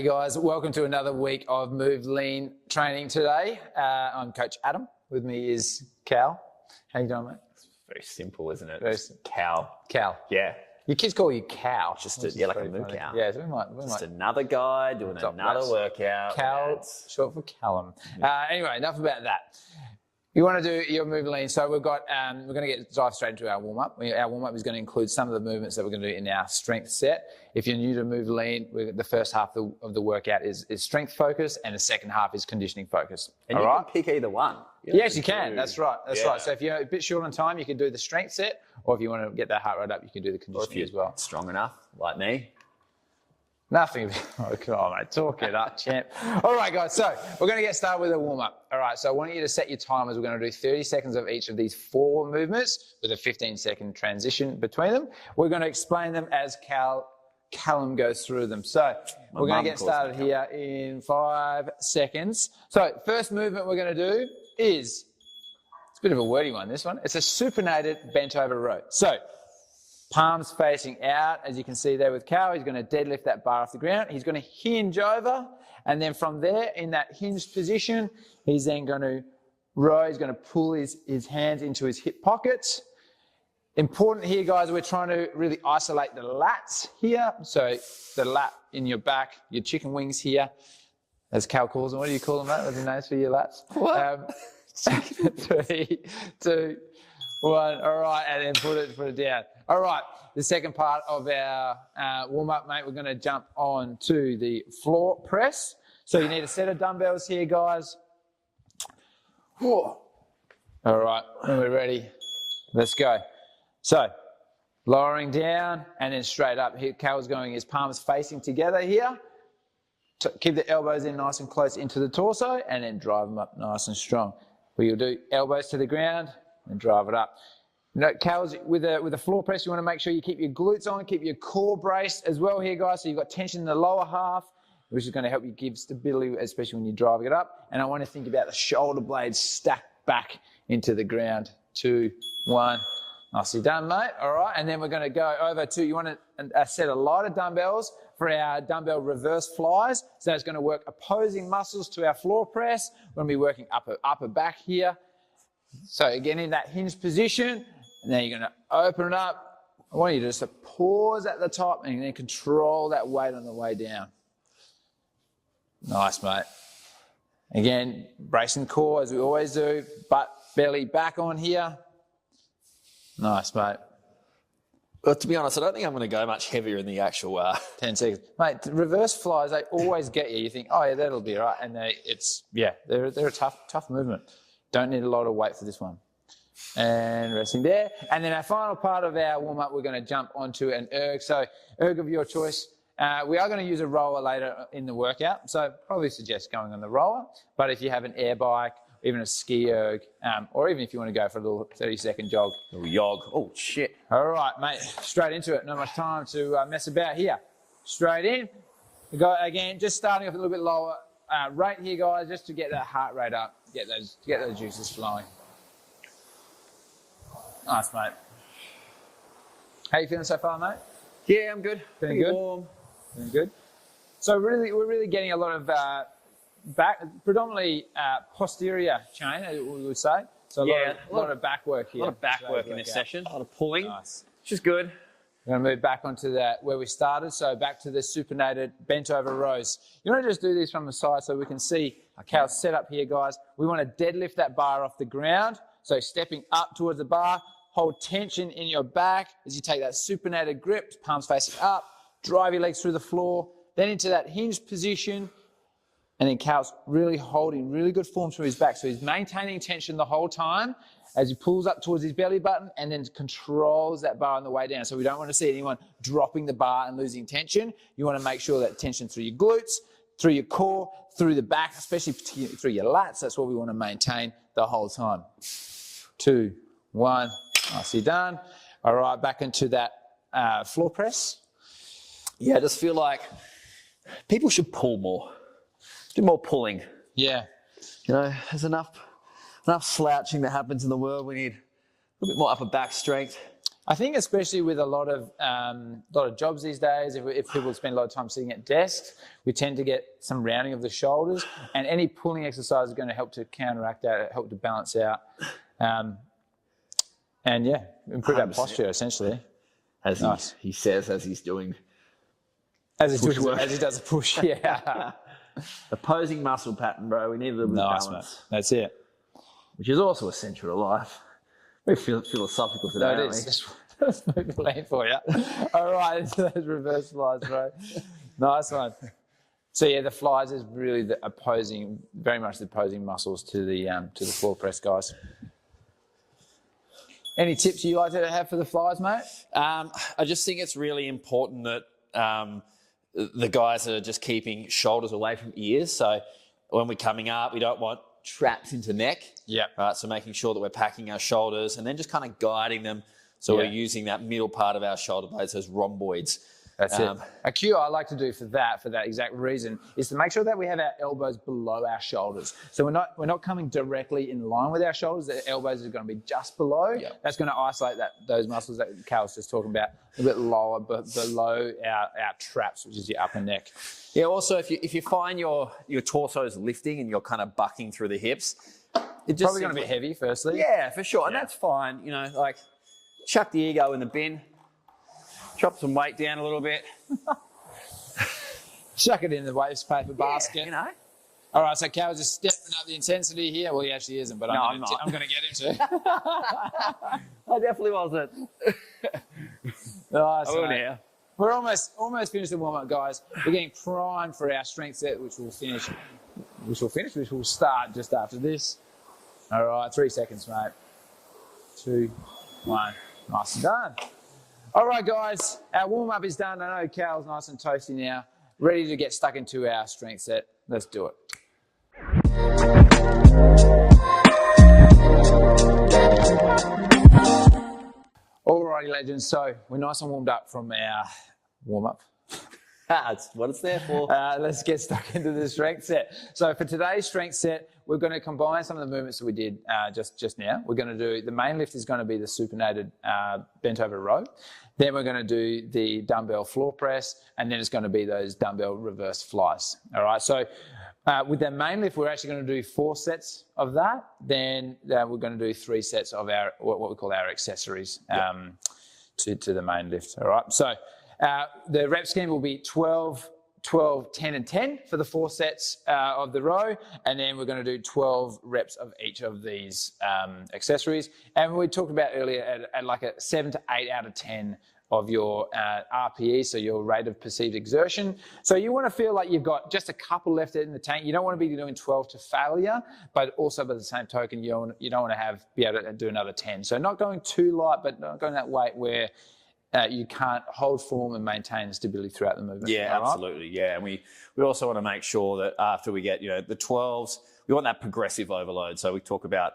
Hey guys, welcome to another week of Move Lean training today. I'm Coach Adam. With me is Cal. How you doing, mate? It's very simple, isn't it? Very Cal. Cal. Yeah. Your kids call you Cal. Just like a moo cow. Yeah, so we might. Just another guy doing another workout. Cal, short for Callum. Anyway, enough about that. You want to do your Move Lean. So we've got, we're going to dive straight into our warm-up. Our warm-up is going to include some of the movements that we're going to do in our strength set. If you're new to Move Lean, the first half of the workout is strength focus and the second half is conditioning focus. And you can pick either one. Yes, you can. That's right. That's right. So if you're a bit short on time, you can do the strength set, or if you want to get that heart rate up, you can do the conditioning as well. Strong enough, like me. Nothing. Oh, come on, mate. Talk it up, champ. All right, guys. So we're going to get started with a warm-up. All right. So I want you to set your timers. We're going to do 30 seconds of each of these 4 movements with a 15-second transition between them. We're going to explain them as Callum goes through them. So we're going to get started here in 5 seconds. So first movement we're going to do is, it's a bit of a wordy one, this one. It's a supinated bent over row. So palms facing out, as you can see there with Cal. He's going to deadlift that bar off the ground. He's going to hinge over, and then from there, in that hinged position, he's then going to row. He's going to pull his hands into his hip pockets. Important here, guys, we're trying to really isolate the lats here. So the lat in your back, your chicken wings here, as Cal calls them. What do you call them, mate? What's the name for your lats? What? 3, 2, 1. All right, and then put it down. All right, the second part of our warm-up, mate, we're going to jump on to the floor press. So you need a set of dumbbells here, guys. Whoa. All right, when we're ready, let's go. So lowering down and then straight up. Here, Cal's going his palms facing together here. Keep the elbows in nice and close into the torso and then drive them up nice and strong. Well, you'll do elbows to the ground and drive it up. You know, Cal's, with a floor press, you want to make sure you keep your glutes on, keep your core braced as well here, guys. So you've got tension in the lower half, which is going to help you give stability, especially when you're driving it up. And I want to think about the shoulder blades stacked back into the ground. 2, 1. Nicely done, mate. All right. And then we're going to go over to, you want a set of lighter dumbbells for our dumbbell reverse flies. So that's going to work opposing muscles to our floor press. We're going to be working upper back here. So again, in that hinged position, and then you're going to open it up. I want you to just pause at the top and then control that weight on the way down. Nice, mate. Again, bracing the core as we always do. Butt, belly back on here. Nice, mate. Well, to be honest, I don't think I'm going to go much heavier in the actual 10 seconds. Mate, reverse flies, they always get you. You think, oh, yeah, that'll be all right. And they're a tough movement. Don't need a lot of weight for this one. And resting there. And then our final part of our warm-up, we're going to jump onto an erg. So erg of your choice. We are going to use a rower later in the workout. So probably suggest going on the rower. But if you have an air bike, even a ski erg, or even if you want to go for a little 30-second jog. A little jog. Oh, shit. All right, mate. Straight into it. Not much time to mess about here. Straight in. We go again, just starting off a little bit lower rate here, guys, just to get that heart rate up, get those juices flowing. Nice, mate. How you feeling so far, mate? Yeah, I'm good. Feeling good? Warm. Feeling good. So we're really getting a lot of back, predominantly posterior chain, we would say. So a lot of back work here. A lot of back work in this session. A lot of pulling. Nice. Which is good. We're going to move back onto that where we started. So back to the supinated bent over rows. You want to just do these from the side so we can see how it's set up here, guys. We want to deadlift that bar off the ground. So stepping up towards the bar, hold tension in your back as you take that supinated grip, palms facing up, drive your legs through the floor, then into that hinged position. And then Cal's really holding really good form through his back. So he's maintaining tension the whole time as he pulls up towards his belly button and then controls that bar on the way down. So we don't want to see anyone dropping the bar and losing tension. You want to make sure that tension through your glutes, through your core, through the back, especially through your lats. That's what we want to maintain the whole time. 2, 1. Nicely done. All right, back into that floor press. Yeah, I just feel like people should pull more. Do more pulling. Yeah. You know, there's enough slouching that happens in the world. We need a little bit more upper back strength. I think especially with a lot of jobs these days, if people spend a lot of time sitting at desks, we tend to get some rounding of the shoulders, and any pulling exercise is going to help to counteract that, help to balance out, and yeah, improve our posture essentially. As he says, as he's doing. As he does a push, yeah. Opposing muscle pattern, bro. We need a little bit of balance. Mate. That's it. Which is also essential to life. We're philosophical today, aren't we? That's my plan for you. All right, into those reverse flies, bro. Nice one. So yeah, the flies is really very much the opposing muscles to the floor press, guys. Any tips you like to have for the flies, mate? I just think it's really important that the guys are just keeping shoulders away from ears. So when we're coming up, we don't want traps into neck. Yeah. Right. So making sure that we're packing our shoulders and then just kind of guiding them. So we're using that middle part of our shoulder blades, those rhomboids. That's it. A cue I like to do for that exact reason, is to make sure that we have our elbows below our shoulders. So we're not coming directly in line with our shoulders. The elbows are going to be just below. Yep. That's going to isolate those muscles that Cal was just talking about a bit lower, but below our traps, which is your upper neck. Yeah. Also, if you find your torso's lifting and you're kind of bucking through the hips, it's probably going to be heavy. Firstly. Yeah, for sure, and that's fine. You know, like chuck the ego in the bin. Drop some weight down a little bit. Chuck it in the waste paper basket. You know. All right, so Cal's just stepping up the intensity here. Well, he actually isn't, but I'm going to get him to. I definitely wasn't. Nice. Oh, yeah. We're almost finished the warm-up, guys. We're getting primed for our strength set, which will start just after this. All right, 3 seconds, mate. 2, 1. Nice and done. All right, guys, our warm-up is done. I know Cal's nice and toasty now, ready to get stuck into our strength set. Let's do it. All righty, legends. So we're nice and warmed up from our warm-up. That's what it's there for. Let's get stuck into the strength set. So for today's strength set, we're going to combine some of the movements that we did just now. We're going to do, the main lift is going to be the supinated bent over row. Then we're going to do the dumbbell floor press, and then it's going to be those dumbbell reverse flies. All right. So with the main lift, we're actually going to do 4 sets of that. Then we're going to do 3 sets of our what we call our accessories to the main lift. All right. So the rep scheme will be 12, 12, 10, and 10 for the 4 sets of the row. And then we're going to do 12 reps of each of these accessories. And we talked about earlier at like a 7 to 8 out of 10 of your RPE, so your rate of perceived exertion. So you want to feel like you've got just a couple left in the tank. You don't want to be doing 12 to failure, but also by the same token, you don't want to be able to do another 10. So not going too light, but not going that weight where you can't hold form and maintain stability throughout the movement. Yeah, absolutely. Yeah, and we also want to make sure that after we get the 12s, we want that progressive overload. So we talk about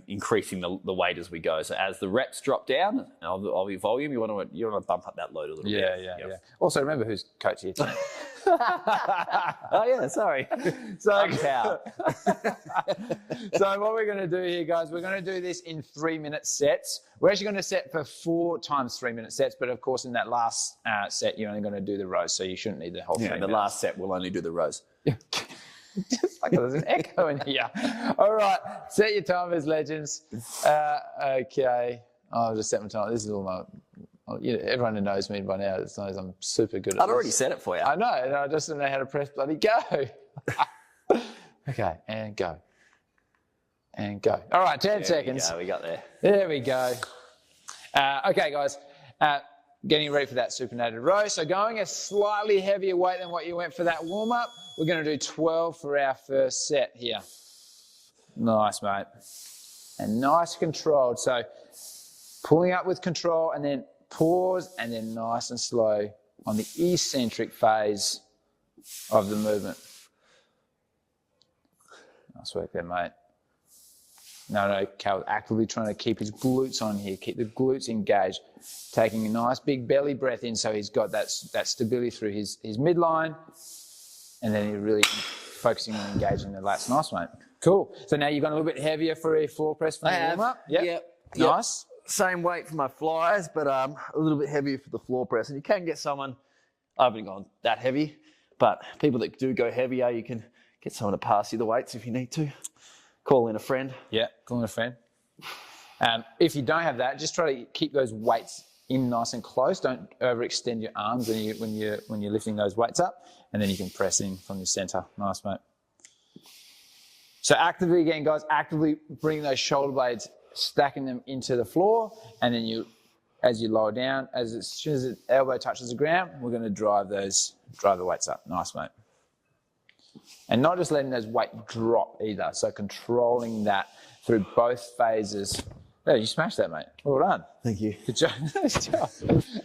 increasing the weight as we go. So as the reps drop down of your volume, you want to bump up that load a little bit. Yeah. Also remember who's coach here today. Oh yeah, sorry. So what we're going to do here, guys, we're going to do this in 3-minute sets. We're actually going to set for 4 times 3-minute sets, but of course in that last set you're only going to do the rows, so you shouldn't need the whole 3 minutes. The last set we'll only do the rows. Just like there's an echo in here. All right, set your timers, legends. Okay, I'll just set my timer. This is all my. Everyone who knows me by now knows I'm super good at this. I'd already set it for you. I know, and I just don't know how to press bloody go. Okay, and go. And go. All right, 10 seconds. We got there. There we go. Okay, guys. Getting ready for that supinated row. So going a slightly heavier weight than what you went for that warm-up. We're going to do 12 for our first set here. Nice, mate. And nice controlled. So pulling up with control and then pause and then nice and slow on the eccentric phase of the movement. Nice work there, mate. No, Cal's actively trying to keep his glutes on here, keep the glutes engaged, taking a nice big belly breath in so he's got that stability through his midline, and then he's really focusing on engaging the lats. Nice, mate. Cool. So now you've gone a little bit heavier for a floor press for the warm-up? Yep. Nice. same weight for my flyers, but a little bit heavier for the floor press. And you can get someone, I haven't gone that heavy, but people that do go heavier, you can get someone to pass you the weights if you need to. Call in a friend. Yeah, call in a friend. If you don't have that, just try to keep those weights in nice and close. Don't overextend your arms when you're lifting those weights up, and then you can press in from the center. Nice, mate. So actively, again, guys, actively bring those shoulder blades, stacking them into the floor, and then as you lower down, as soon as the elbow touches the ground, we're going to drive the weights up. Nice, mate. And not just letting those weight drop either. So controlling that through both phases. Oh, you smashed that, mate. Well done. Thank you. Good job. Nice job.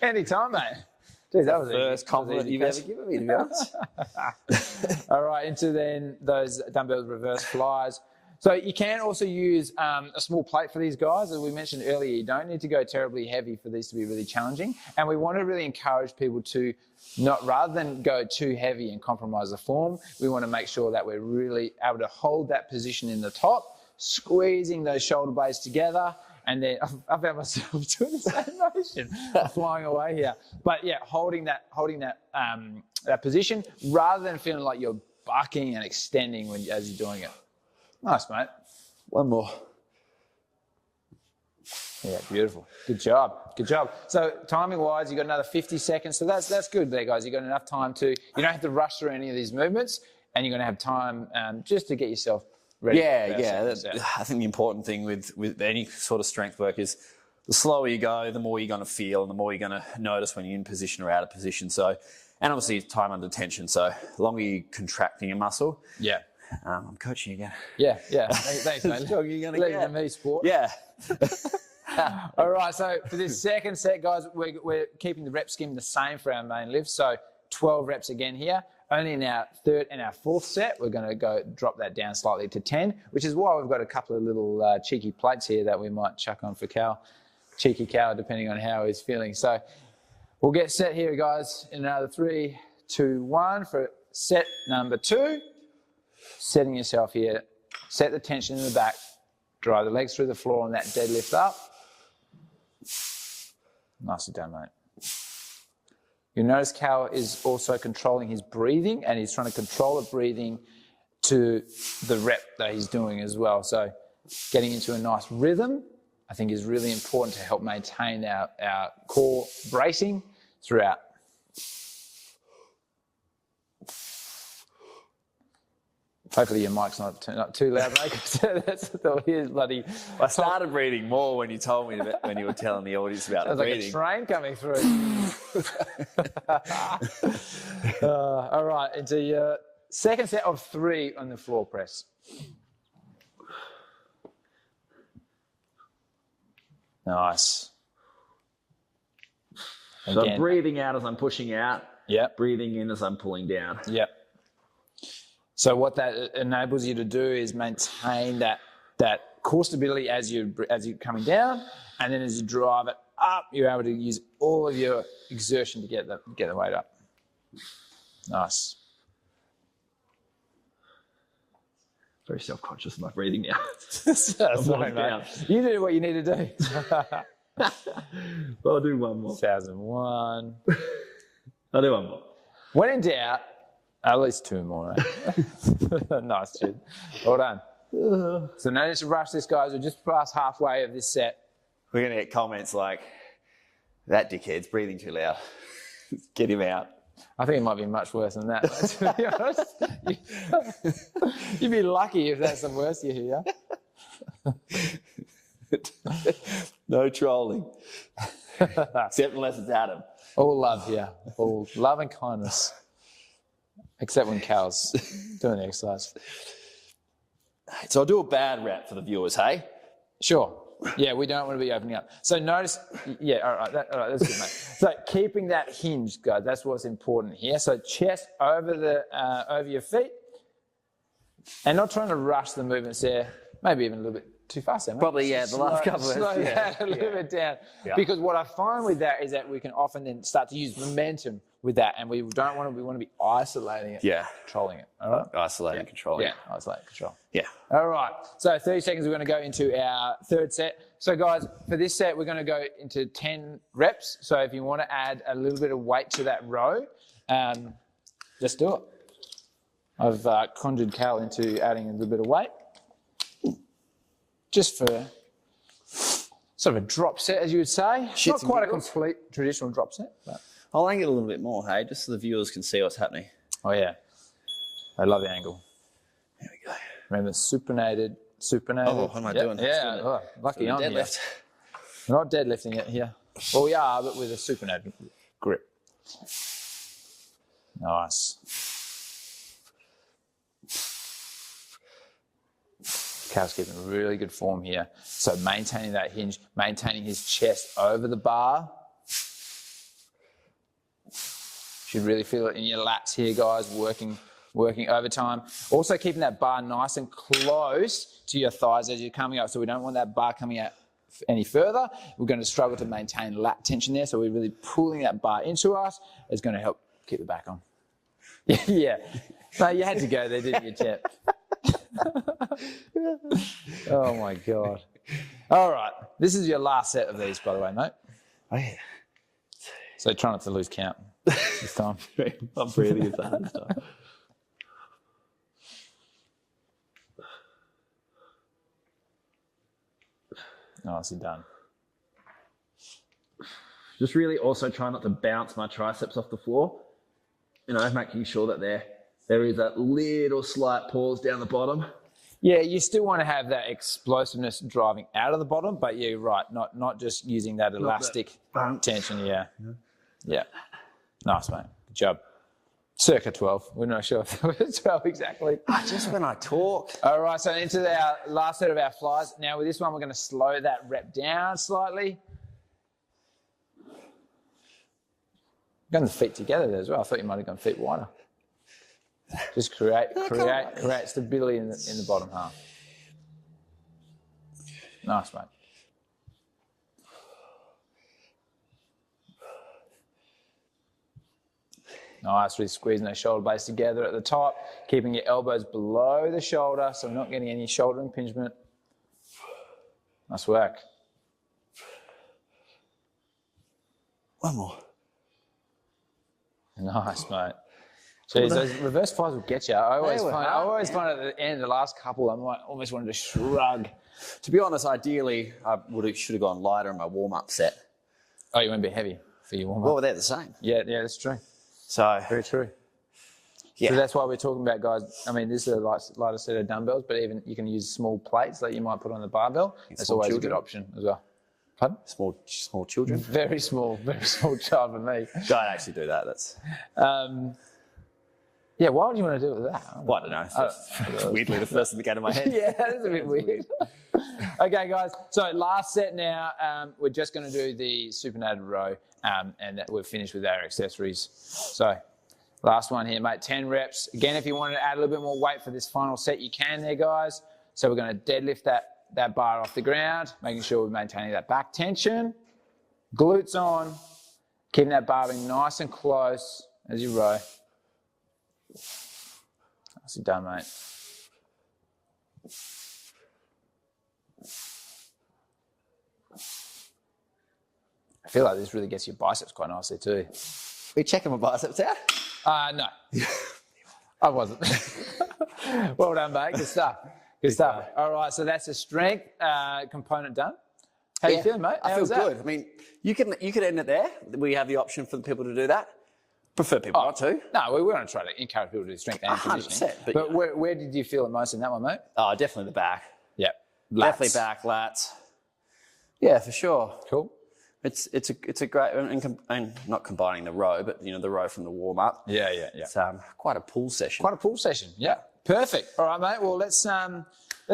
Anytime, mate. Jeez, that was the first compliment you've ever given me, to be honest. All right, into then those dumbbell reverse flies. So you can also use a small plate for these guys. As we mentioned earlier, you don't need to go terribly heavy for these to be really challenging. And we want to really encourage people to rather than go too heavy and compromise the form, we want to make sure that we're really able to hold that position in the top, squeezing those shoulder blades together. And then I found myself doing the same motion, flying away here. But yeah, holding that position rather than feeling like you're bucking and extending as you're doing it. Nice, mate. One more. Yeah, beautiful. Good job. Good job. So timing-wise, you've got another 50 seconds. So that's good there, guys. You've got enough time you don't have to rush through any of these movements, and you're going to have time just to get yourself ready. Yeah. I think the important thing with any sort of strength work is the slower you go, the more you're going to feel, and the more you're going to notice when you're in position or out of position. So, and obviously time under tension. So the longer you're contracting a muscle. Yeah. I'm coaching you again. Yeah. Thanks, mate. You're going to leave it to me, sport. Yeah. All right, so for this second set, guys, we're keeping the rep scheme the same for our main lift. So 12 reps again here. Only in our third and our fourth set, we're going to drop that down slightly to 10, which is why we've got a couple of little cheeky plates here that we might chuck on for Cal. Cheeky Cal, depending on how he's feeling. So we'll get set here, guys, in another 3, 2, 1 for set number 2. Setting yourself here. Set the tension in the back. Drive the legs through the floor on that deadlift up. Nicely done, mate. You'll notice Cal is also controlling his breathing, and he's trying to control the breathing to the rep that he's doing as well. So getting into a nice rhythm, I think, is really important to help maintain our core bracing throughout. Hopefully your mic's not too loud, mate. That's his bloody. I started breathing more when you told me when you were telling the audience about the breathing. Like a train coming through. All right, into your second set of 3 on the floor press. Nice. So I'm breathing out as I'm pushing out. Yep. Breathing in as I'm pulling down. Yep. So what that enables you to do is maintain that core stability as you're coming down, and then as you drive it up, you're able to use all of your exertion to get the weight up. Nice. Very self-conscious of my breathing now. That's right, mate. You do what you need to do. Well, I'll do one more. 1001. I'll do one more. When in doubt, at least 2 more, right? Nice, dude. Well done. So no need to rush this, guys. We're just past halfway of this set. We're going to get comments like, that dickhead's breathing too loud. Get him out. I think it might be much worse than that, to be honest. You'd be lucky if that's the worst you hear. No trolling. Except unless it's Adam. All love here. All love and kindness. Except when Cal's doing the exercise. So I'll do a bad rep for the viewers, hey? Sure. Yeah, we don't want to be opening up. So notice, yeah, all right, that's good, mate. So keeping that hinge, guys, that's what's important here. So chest over your feet, and not trying to rush the movements there. Maybe even a little bit too fast then, mate. Probably, yeah, the last couple of slow that a little bit down. Yeah. Because what I find with that is that we can often then start to use momentum with that, and we want to be isolating it, controlling it. All right? Isolating and controlling. Yeah, isolate, control. Yeah. All right. So 30 seconds, we're going to go into our third set. So guys, for this set, we're going to go into 10 reps. So if you want to add a little bit of weight to that row, just do it. I've conjured Cal into adding a little bit of weight. Just for sort of a drop set, as you would say. Not quite a complete traditional drop set, but... I'll angle it a little bit more, hey, just so the viewers can see what's happening. Oh, yeah. I love the angle. There we go. Remember, supinated. Oh, what am I doing? Yeah, oh, lucky I'm here. We're not deadlifting it here. Well, we are, but with a supinated grip. Nice. Cal's keeping really good form here. So maintaining that hinge, maintaining his chest over the bar. Should really feel it in your lats here, guys, working overtime. Also keeping that bar nice and close to your thighs as you're coming up. So we don't want that bar coming out any further. We're going to struggle to maintain lat tension there. So we're really pulling that bar into us. It's going to help keep the back on. Yeah. No, you had to go there, didn't you, Chip? Oh, my God. All right. This is your last set of these, by the way, mate. Oh, yeah. So try not to lose count this time. I'm breathing as hard this time. Nicely done. Just really also try not to bounce my triceps off the floor. You know, making sure that there is that little slight pause down the bottom. Yeah, you still want to have that explosiveness driving out of the bottom, but you're right, not just using that elastic tension. Yeah. Nice, mate. Good job. Circa 12. We're not sure if it was 12 exactly. Just when I talk. All right, so into our last set of our flies. Now with this one, we're going to slow that rep down slightly. Going the feet together there as well. I thought you might have gone feet wider. Just create stability in the bottom half. Nice, mate. Nice, really squeezing those shoulder blades together at the top, keeping your elbows below the shoulder so we're not getting any shoulder impingement. Nice work. One more. Nice, mate. Jeez, those reverse flies will get you. I always find at the end, the last couple, I might almost wanted to shrug. To be honest, ideally, I should have gone lighter in my warm-up set. Oh, you went a bit heavy for your warm-up? Well, they're the same. Yeah, that's true. So very true. Yeah. So that's why we're talking about, guys. I mean, this is a lighter set of dumbbells, but even you can use small plates that you might put on the barbell. That's always a good option as well. Pardon? Small children. Very small child for me. Don't actually do that. That's. Yeah, why would you want to do it with that? Well, I don't know. Weirdly, the first thing that came to my head. Yeah, that is a bit weird. Okay, guys. So last set now. We're just going to do the supinated row, and we're finished with our accessories. So last one here, mate. 10 reps. Again, if you want to add a little bit more weight for this final set, you can there, guys. So we're going to deadlift that bar off the ground, making sure we're maintaining that back tension. Glutes on, keeping that bar being nice and close as you row. Nicely done, mate. I feel like this really gets your biceps quite nicely too. Are you checking my biceps out? No. I wasn't. Well done, mate. Good stuff. Good stuff. All right, so that's the strength component done. How you feeling, mate? I feel good. I mean, you can end it there. We have the option for the people to do that. Prefer people not to. No, we want to try to encourage people to do strength and conditioning. 100%. But where did you feel it most in that one, mate? Oh, definitely the back. Yeah. Definitely back, lats. Yeah, for sure. Cool. It's a great, and not combining the row, but the row from the warm up. Yeah. It's quite a pull session. Quite a pull session. Yeah. Perfect. All right, mate. Well, let's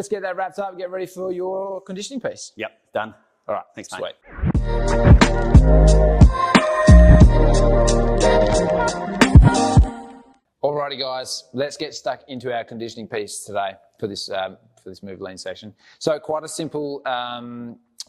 get that wrapped up. Get ready for your conditioning piece. Yep. Done. All right. Thanks, mate. Sweet. Alrighty, guys. Let's get stuck into our conditioning piece today for for this move lean section. So quite a simple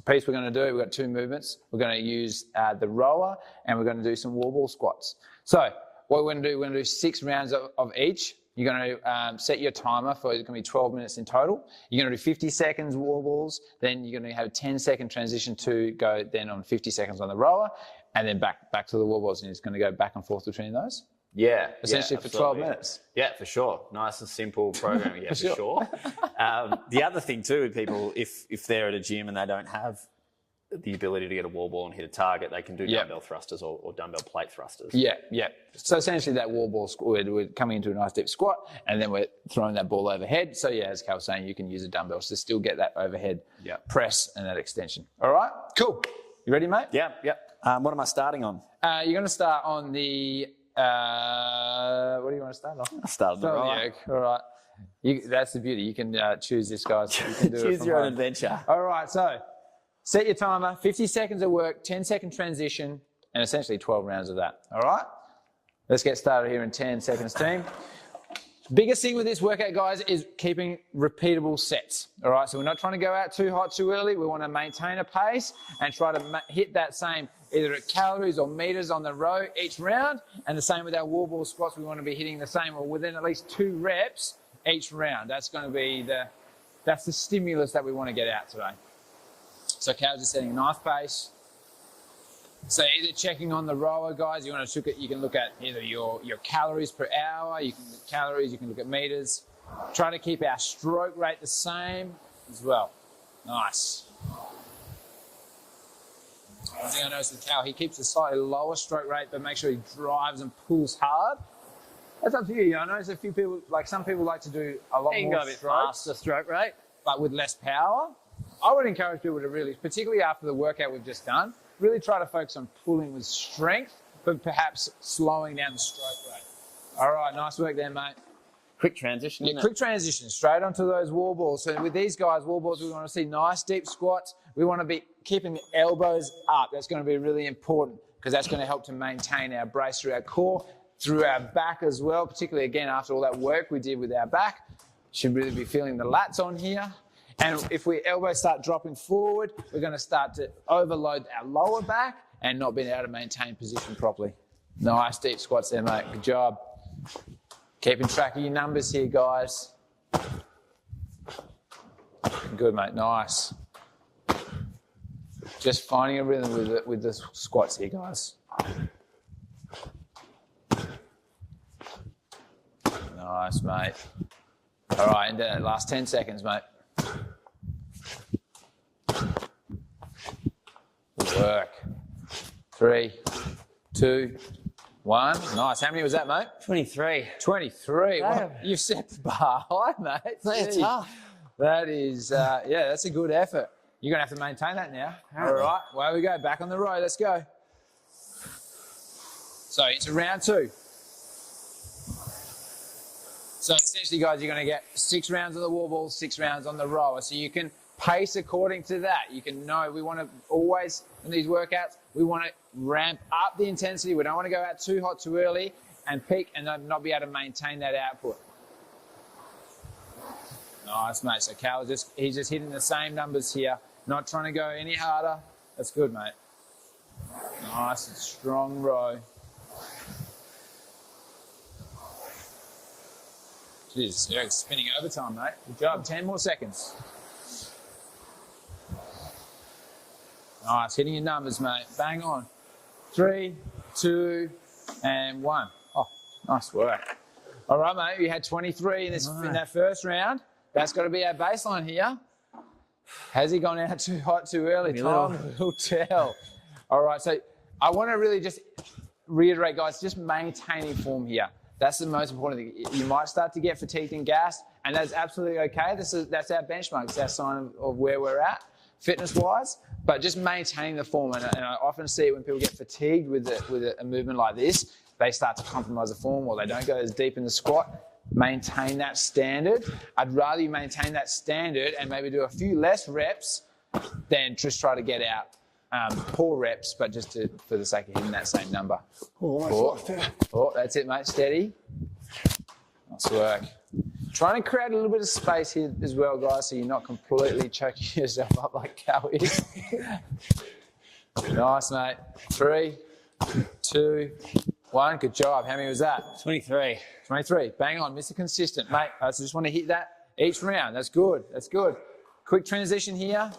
piece we're going to do. We've got 2 movements. We're going to use the rower and we're going to do some wall ball squats. So what we're going to do, we're going to do 6 rounds of each. You're going to set your timer for, it's going to be 12 minutes in total. You're going to do 50 seconds wall balls, then you're going to have a 10-second transition to go then on 50 seconds on the rower, and then back to the wall balls, and it's going to go back and forth between those. Yeah. Essentially for 12 minutes. Yeah, for sure. Nice and simple programming, yeah, for sure. The other thing too with people, if they're at a gym and they don't have the ability to get a wall ball and hit a target, they can do dumbbell thrusters or dumbbell plate thrusters. Yeah. So essentially that wall ball, we're coming into a nice deep squat and then we're throwing that ball overhead. So yeah, as Cal was saying, you can use a dumbbell to still get that overhead press and that extension. All right, cool. You ready, mate? Yeah. What am I starting on? You're going to start on the, what do you want to start on? I'll start on the rower. All right. That's the beauty. You can choose this, guys. You can do choose your own adventure. All right, so set your timer, 50 seconds of work, 10-second transition, and essentially 12 rounds of that. All right? Let's get started here in 10 seconds, team. Biggest thing with this workout, guys, is keeping repeatable sets. All right? So we're not trying to go out too hot too early. We want to maintain a pace and try to hit that same either at calories or meters on the row each round. And the same with our wall ball squats. We want to be hitting the same or within at least 2 reps each round. That's going to be that's the stimulus that we want to get out today. So Cal's just setting a nice pace. So either checking on the rower, guys, you can look at either your calories per hour, you can look at calories, you can look at meters. Try to keep our stroke rate the same as well. Nice. One thing I noticed with Cal, he keeps a slightly lower stroke rate, but make sure he drives and pulls hard. That's up to you. I notice a few people, like some people like to do a lot more faster stroke rate, but with less power. I would encourage people to really, particularly after the workout we've just done, really try to focus on pulling with strength, but perhaps slowing down the stroke rate. All right, nice work there, mate. Quick transition. Yeah, quick transition, straight onto those wall balls. So with these guys, wall balls, we want to see nice deep squats. We want to be keeping the elbows up. That's going to be really important because that's going to help to maintain our brace through our core, through our back as well, particularly again after all that work we did with our back. Should really be feeling the lats on here. And if we elbows start dropping forward, we're going to start to overload our lower back and not being able to maintain position properly. Nice deep squats there, mate. Good job. Keeping track of your numbers here, guys. Good, mate. Nice. Just finding a rhythm with the squats here, guys. Nice, mate. All right, into that last 10 seconds, mate. Good work. 3, 2, 1. Nice. How many was that, mate? 23. 23. Well, you've set the bar high, mate. That's tough. That is, that's a good effort. You're going to have to maintain that now. All right. Well, we go. Back on the row. Let's go. So it's round 2. So essentially, guys, you're going to get 6 rounds on the wall ball, 6 rounds on the rower. So you can pace according to that. You can know we want to always, in these workouts, we want to ramp up the intensity. We don't want to go out too hot too early and peak and not be able to maintain that output. Nice, mate. So Cal, he's just hitting the same numbers here. Not trying to go any harder. That's good, mate. Nice and strong row. Jeez, Ergs spinning overtime, mate. Good job. 10 more seconds. Nice. Hitting your numbers, mate. Bang on. 3, 2, and 1. Oh, nice work. All right, mate. You had 23 in that first round. That's got to be our baseline here. Has he gone out too hot too early? Time will tell. All right, so I want to really just reiterate, guys, just maintaining form here. That's the most important thing. You might start to get fatigued and gassed, and that's absolutely okay. That's our benchmark. It's our sign of where we're at, fitness-wise. But just maintaining the form, and I often see it when people get fatigued with a movement like this, they start to compromise the form, or they don't go as deep in the squat. Maintain that standard. I'd rather you maintain that standard and maybe do a few less reps than just try to get out poor reps, but just for the sake of hitting that same number. Oh, that's it, mate. Steady. Nice work. Trying to create a little bit of space here as well, guys, so you're not completely choking yourself up like Cal is. Nice, mate. 3, 2, 1. Good job. How many was that? 23. 23. Bang on, Mr. Consistent, mate. I just want to hit that each round. That's good. That's good. Quick transition here.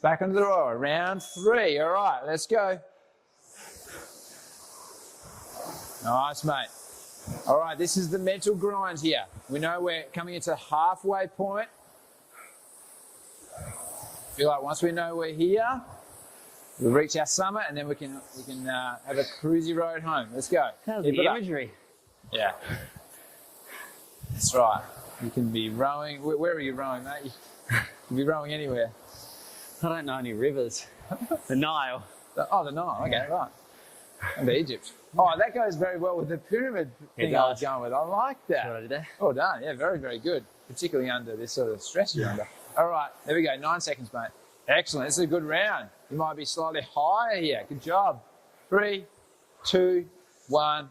Back onto the rower. Round 3. All right, let's go. Nice, mate. All right, this is the mental grind here. We know we're coming into halfway point. Feel like once we know we're here, we'll reach our summit, and then we can have a cruisy road home. Let's go. How's the imagery? Yeah. That's right. You can be rowing. Where are you rowing, mate? You can be rowing anywhere. I don't know any rivers. The Nile. The Nile. Okay, right. And Egypt. Oh, that goes very well with the pyramid thing I was going with. I like that. What I did there. Well done. Yeah, very, very good. Particularly under this sort of stress you're under. All right, there we go. 9 seconds, mate. Excellent. This is a good round. You might be slightly higher here. Good job. 3, 2, 1.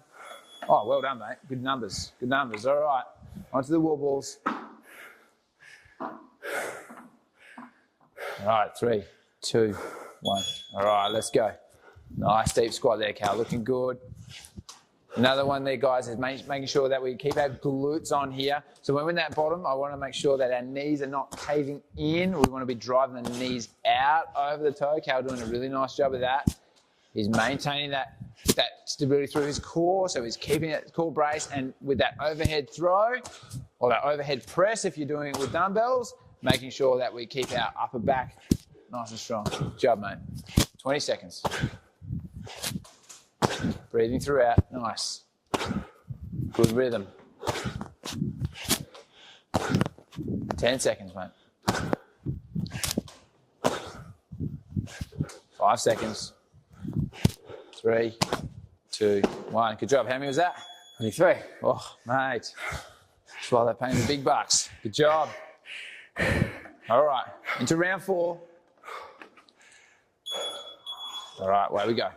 Oh, well done, mate. Good numbers. Good numbers. All right. Onto the wall balls. All right, 3, 2, 1. All right, let's go. Nice deep squat there, Cal. Looking good. Another one there, guys, is making sure that we keep our glutes on here. So when we're in that bottom, I want to make sure that our knees are not caving in. We want to be driving the knees out over the toe. Cal doing a really nice job of that. He's maintaining that stability through his core, so he's keeping that core brace, and with that overhead throw, or that overhead press if you're doing it with dumbbells, making sure that we keep our upper back nice and strong. Good job, mate. 20 seconds. Breathing throughout. Nice. Good rhythm. 10 seconds, mate. 5 seconds. 3, 2, 1. Good job. How many was that? 23. Oh, mate. That's why they're paying the big bucks. Good job. All right. Into round 4. All right, away we go.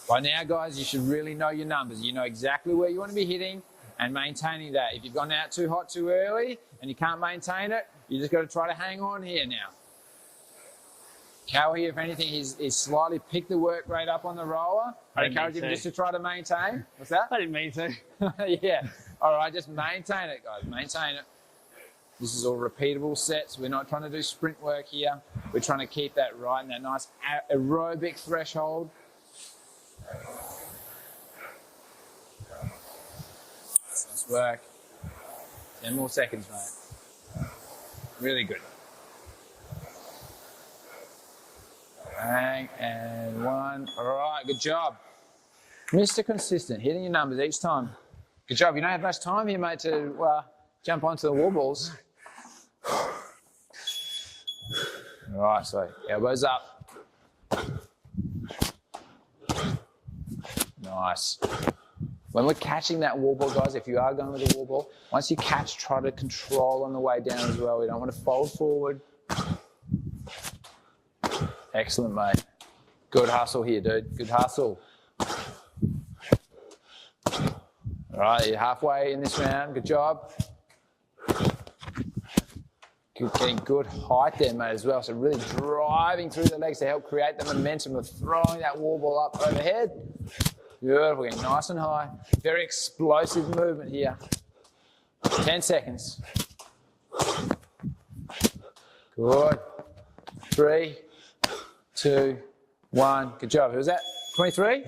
By now, guys, you should really know your numbers. You know exactly where you want to be hitting and maintaining that. If you've gone out too hot too early and you can't maintain it, you just got to try to hang on here now. Cal here, if anything, he's slightly picked the work rate up on the roller. I encourage him just to try to maintain. What's that? I didn't mean to. Yeah. All right, just maintain it, guys. Maintain it. This is all repeatable sets. We're not trying to do sprint work here. We're trying to keep that right in that nice aerobic threshold. Nice work. 10 more seconds, mate. Really good. Bang, and 1. All right, good job. Mr. Consistent, hitting your numbers each time. Good job. You don't have much time here, mate, to jump onto the wall balls. All right, so elbows up. Nice. When we're catching that wall ball, guys, if you are going with a wall ball, once you catch, try to control on the way down as well. We don't want to fold forward. Excellent, mate. Good hustle here, dude. Good hustle. All right, you're halfway in this round. Good job. Getting good height there, mate, as well. So really driving through the legs to help create the momentum of throwing that wall ball up overhead. Good, we're getting nice and high. Very explosive movement here. 10 seconds. Good. 3, 2, 1. Good job. Who was that? 23?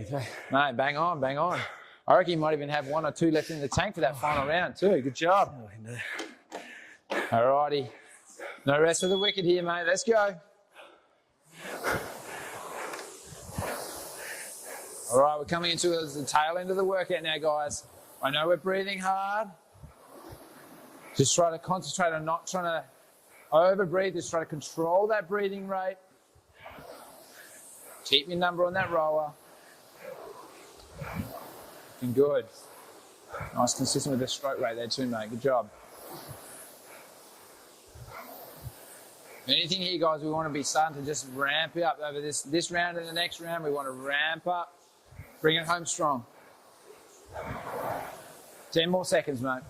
Mate, bang on, bang on. I reckon you might even have 1 or 2 left in the tank for that final round too. Good job. All righty. No rest for the wicked here, mate. Let's go. All right, we're coming into the tail end of the workout now, guys. I know we're breathing hard. Just try to concentrate on not trying to over-breathe. Just try to control that breathing rate. Keep your number on that rower. Looking good. Nice, consistent with the stroke rate there too, mate. Good job. Anything here, guys, we want to be starting to just ramp it up over this round and the next round. We want to ramp up, bring it home strong. 10 more seconds, mate.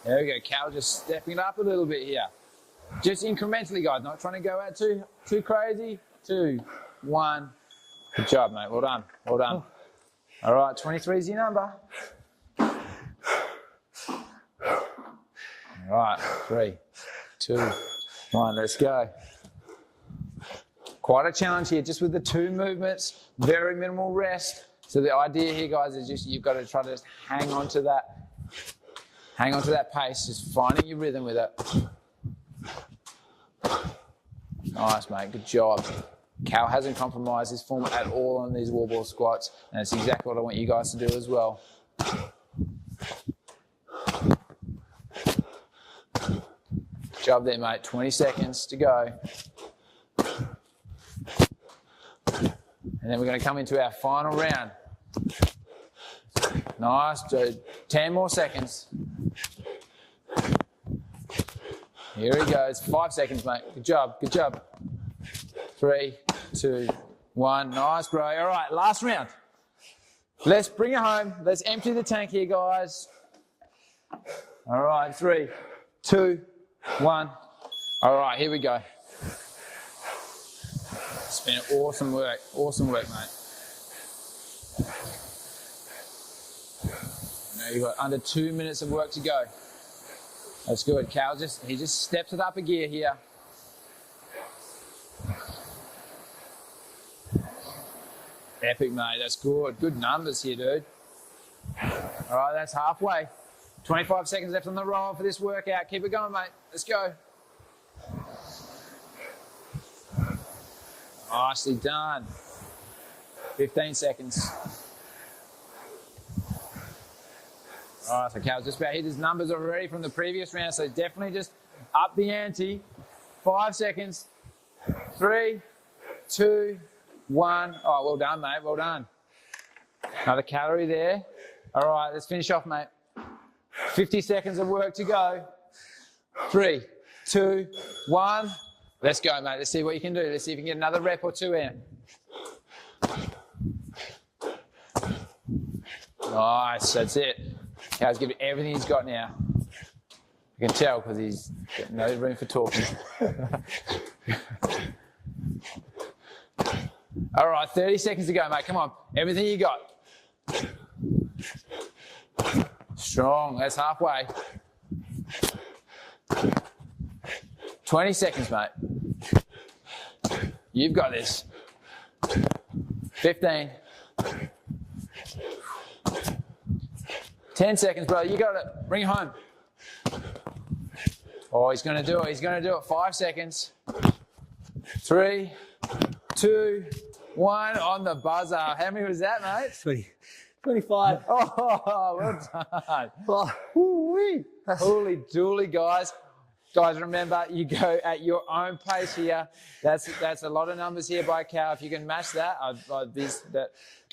There we go. Cal just stepping it up a little bit here. Just incrementally, guys. Not trying to go out too crazy. 2, 1. Good job, mate. Well done. Well done. All right, 23 is your number. All right, 3, 2, 1. Let's go. Quite a challenge here, just with the 2 movements. Very minimal rest. So the idea here, guys, is just you've got to try to just hang on to that pace, just finding your rhythm with it. Nice, mate. Good job. Cal hasn't compromised his form at all on these wall ball squats, and it's exactly what I want you guys to do as well. Good job there, mate. 20 seconds to go. And then we're going to come into our final round. Nice, dude. 10 more seconds. Here he goes. 5 seconds, mate. Good job. Good job. 3, 2, 1. Nice, bro. All right, last round. Let's bring it home. Let's empty the tank here, guys. All right, 3, 2, 1. All right, here we go. It's been awesome work. Awesome work, mate. Now you've got under 2 minutes of work to go. That's good. Cal he just steps it up a gear here. Epic, mate. That's good. Good numbers here, dude. All right, that's halfway. 25 seconds left on the roll for this workout. Keep it going, mate. Let's go. Nicely done. 15 seconds. All right, so Cal's just about hit his numbers already from the previous round, so definitely just up the ante. 5 seconds. 3, 2, 1. Oh, well done, mate. Well done. Another calorie there. All right, let's finish off, mate. 50 seconds of work to go. 3, 2, 1. Let's go, mate. Let's see what you can do. Let's see if you can get another rep or 2 in. Nice. That's it. Cal's giving everything he's got now. You can tell because he's got no room for talking. All right, 30 seconds to go, mate. Come on. Everything you got. Strong. That's halfway. 20 seconds, mate. You've got this. 15. 10 seconds, bro. You got it. Bring it home. Oh, he's going to do it. He's going to do it. 5 seconds. 3, 2, 1 on the buzzer. How many was that, mate? 20. 25. Oh, well done. Holy dooly, guys. Guys, remember, you go at your own pace here. That's a lot of numbers here by Cal. If you can match that,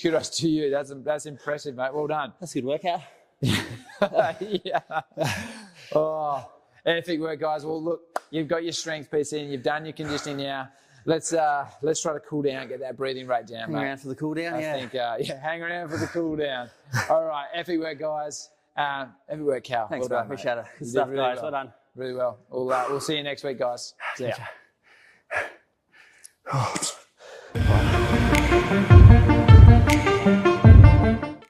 kudos to you. That's impressive, mate. Well done. That's a good workout. Yeah. Oh, epic work, guys. Well, look, you've got your strength piece in. You've done your conditioning now. Let's try to cool down, get that breathing rate down, mate. Hang around for the cool down, I think, hang around for the cool down. All right, epic work, guys. Epic work, Cal. Thanks, well bro. done, Appreciate mate. it. Good You stuff, did really guys. Well done. Really well. We'll see you next week, guys. See ya.